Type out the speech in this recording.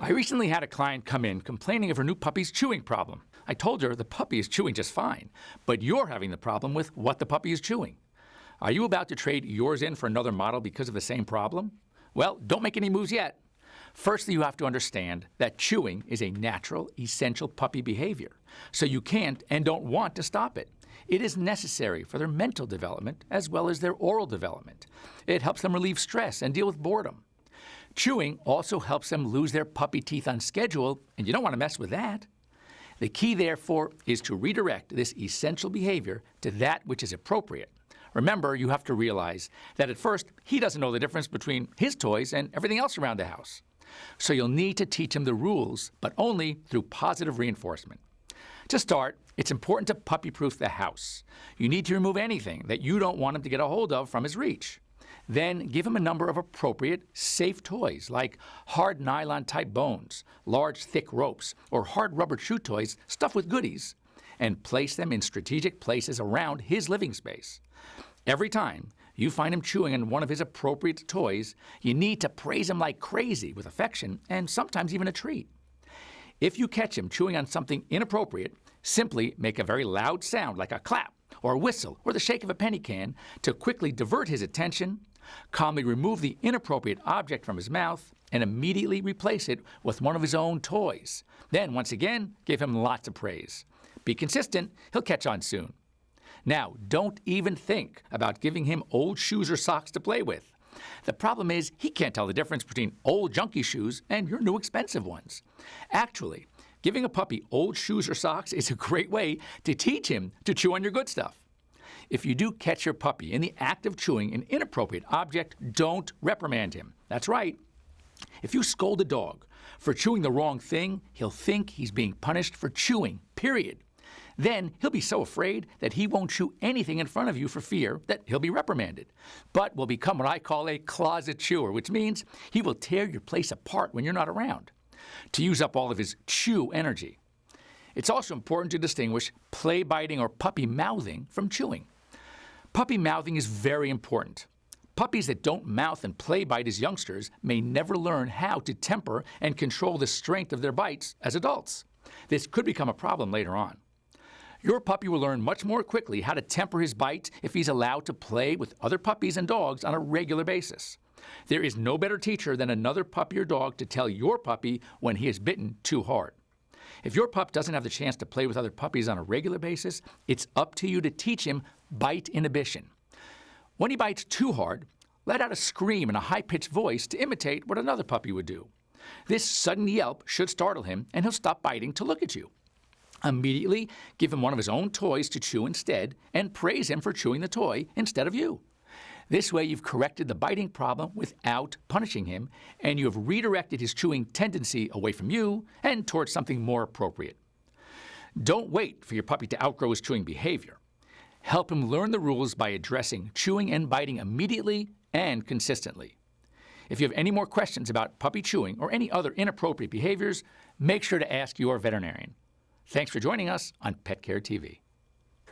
I recently had a client come in complaining of her new puppy's chewing problem. I told her the puppy is chewing just fine, but you're having the problem with what the puppy is chewing. Are you about to trade yours in for another model because of the same problem? Well, don't make any moves yet. Firstly, you have to understand that chewing is a natural, essential puppy behavior, so you can't and don't want to stop it. It is necessary for their mental development as well as their oral development. It helps them relieve stress and deal with boredom. Chewing also helps them lose their puppy teeth on schedule, and you don't want to mess with that. The key, therefore, is to redirect this essential behavior to that which is appropriate. Remember, you have to realize that at first, he doesn't know the difference between his toys and everything else around the house. So you'll need to teach him the rules, but only through positive reinforcement. To start, it's important to puppy-proof the house. You need to remove anything that you don't want him to get a hold of from his reach. Then give him a number of appropriate, safe toys like hard nylon-type bones, large, thick ropes, or hard rubber chew toys stuffed with goodies, and place them in strategic places around his living space. Every time you find him chewing on one of his appropriate toys, you need to praise him like crazy with affection and sometimes even a treat. If you catch him chewing on something inappropriate, simply make a very loud sound like a clap or a whistle or the shake of a penny can to quickly divert his attention, calmly remove the inappropriate object from his mouth, and immediately replace it with one of his own toys. Then, once again, give him lots of praise. Be consistent, he'll catch on soon. Now, don't even think about giving him old shoes or socks to play with. The problem is he can't tell the difference between old junky shoes and your new expensive ones. Actually, giving a puppy old shoes or socks is a great way to teach him to chew on your good stuff. If you do catch your puppy in the act of chewing an inappropriate object, don't reprimand him. That's right. If you scold a dog for chewing the wrong thing, he'll think he's being punished for chewing, period. Then he'll be so afraid that he won't chew anything in front of you for fear that he'll be reprimanded, but will become what I call a closet chewer, which means he will tear your place apart when you're not around to use up all of his chew energy. It's also important to distinguish play biting or puppy mouthing from chewing. Puppy mouthing is very important. Puppies that don't mouth and play bite as youngsters may never learn how to temper and control the strength of their bites as adults. This could become a problem later on. Your puppy will learn much more quickly how to temper his bites if he's allowed to play with other puppies and dogs on a regular basis. There is no better teacher than another puppy or dog to tell your puppy when he is bitten too hard. If your pup doesn't have the chance to play with other puppies on a regular basis, it's up to you to teach him bite inhibition. When he bites too hard, let out a scream in a high-pitched voice to imitate what another puppy would do. This sudden yelp should startle him, and he'll stop biting to look at you. Immediately give him one of his own toys to chew instead, and praise him for chewing the toy instead of you. This way you've corrected the biting problem without punishing him, and you have redirected his chewing tendency away from you and towards something more appropriate. Don't wait for your puppy to outgrow his chewing behavior. Help him learn the rules by addressing chewing and biting immediately and consistently. If you have any more questions about puppy chewing or any other inappropriate behaviors, make sure to ask your veterinarian. Thanks for joining us on Pet Care TV.